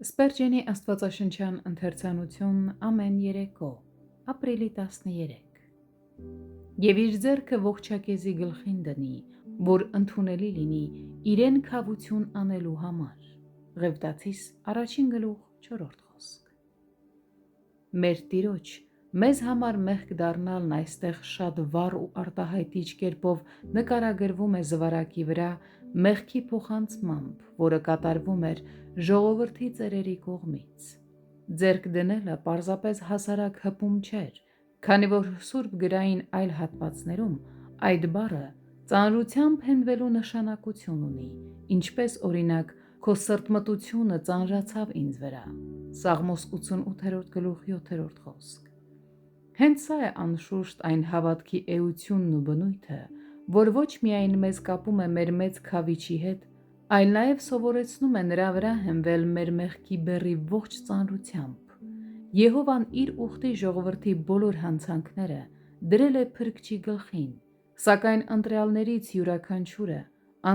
Սպերջենի աստվածաշնչյան ընթերցանություն ամեն երեկո, ապրիլի 13 Եվ իր ձեռքը ողջակեզի գլխին դնի, որ ընդունելի լինի իրեն քավություն անելու համար։ Ղևտացիս 1:4 խոսք։ Մեր Տիրոջ մեզ համար մեղք դառնալն այստեղ շատ վառ ու արտահայտիչ կերպով նկարագրվում է զվարակի վրա մեղքի փոխանցմամբ, որը կատարվում էր ժողովրդի ծերերի կողմից։ Ձեռք դնելը պարզապես հասարակ հպում չէր, քանի որ Սուրբ գրային այլ հատվածներում այդ բառը ծանրությամբ հենվելու նշանակություն ունի, ինչպես օրինակ «Քո սրտմտությունը ծանրացավ ինձ վրա» Սաղմոս 88:7 խոսք։ Հենց սա է անշուշտ այն հավատքի էությունն ու բնույթը, որ ոչ միայն մեզ կապում է մեր մեծ քավիչի հետ, այլ նաև սովորեցնում է նրա վրա հենվել մեր մեղքի բեռի ողջ ծանրությամբ։ Եհովան իր ուխտի ժողովրդի բոլոր հանցանքները դրել է Փրկչի գլխին, սակայն ընտրյալներից յուրաքանչյուրը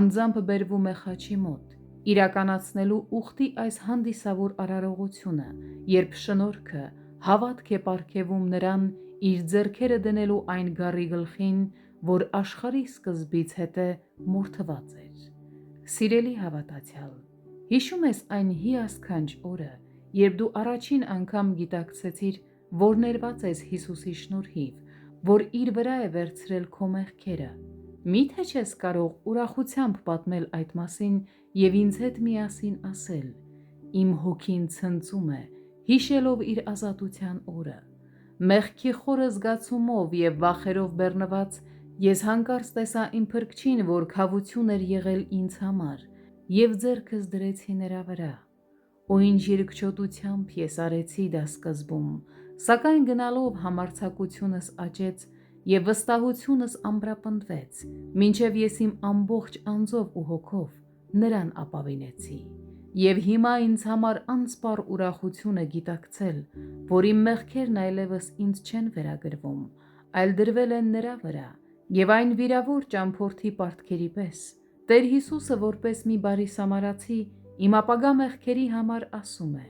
անձամբ բերվում է խաչի մոտ, իրականացնելու ուխտի այս հանդիսավոր արարողությունը, երբ շնորհքը հավատք է պարգևում նրան իր ձեռքերը դնելու այն գառի գլխին, որ աշխարհի սկզբից հետը մորթված էր։ Սիրելի հավատացյալ, հիշում ես այն հիասքանչ օրը, երբ դու առաջին անգամ գիտակցեցիր, որ ներված ես Հիսուսի շնորհիվ, որ իր վրա է վերցրել քո մեղքերը։ Միթե չես կարող ուրախությամբ պատմել այդ մասին և ինձ հետ միասին ասել. «Իմ հոգին ցնծում է, հիշելով իր ազատության օրը։ Մեղքի խորը զգացումով և վախերով բեռնված ես հանկարծ տեսա իմ Փրկչին, որ քավություն էր եղել ինձ համար, և ձեռքս դրեցի նրա վրա։ Ու ինչ երկչոտությամբ ես արեցի դա սկզբում, սակայն գնալով համարձակությունս աճեց և վստահությունս ամրապնդվեց, մինչև ես իմ ամբողջ անձով ու հոգով նրան ապավինեցի։ Եվ հիմա ինձ համար անսպառ ուրախություն է գիտակցել, որ իմ մեղքերն այլևս ինձ չեն վերագրվում, այլ դրվել են նրա վրա, և այն վիրավոր ճամփորդի պարտքերի պես Տեր Հիսուսը որպես մի բարի սամարացի իմ ապագա մեղքերի համար ասում է.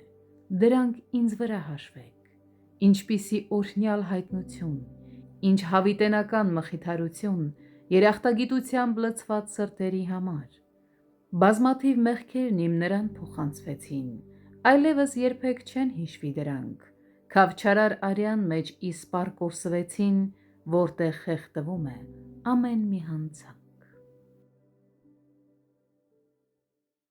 «Դրանք ինձ վրա հաշվեք»։ Ինչպիսի օրհնյալ հայտնություն, ինչ հավիտենական մխիթարություն երախտագիտությամբ լցված սրտերի համար։ Բազմաթիվ մեղքերն իմ նրան փոխանցվեցին, այլևս երբեք չեն հիշվի դրանք, քավչարար արյան մեջ իսպառ կորսվեցին, որտեղ խեղդվում է ամեն մի հանցանք։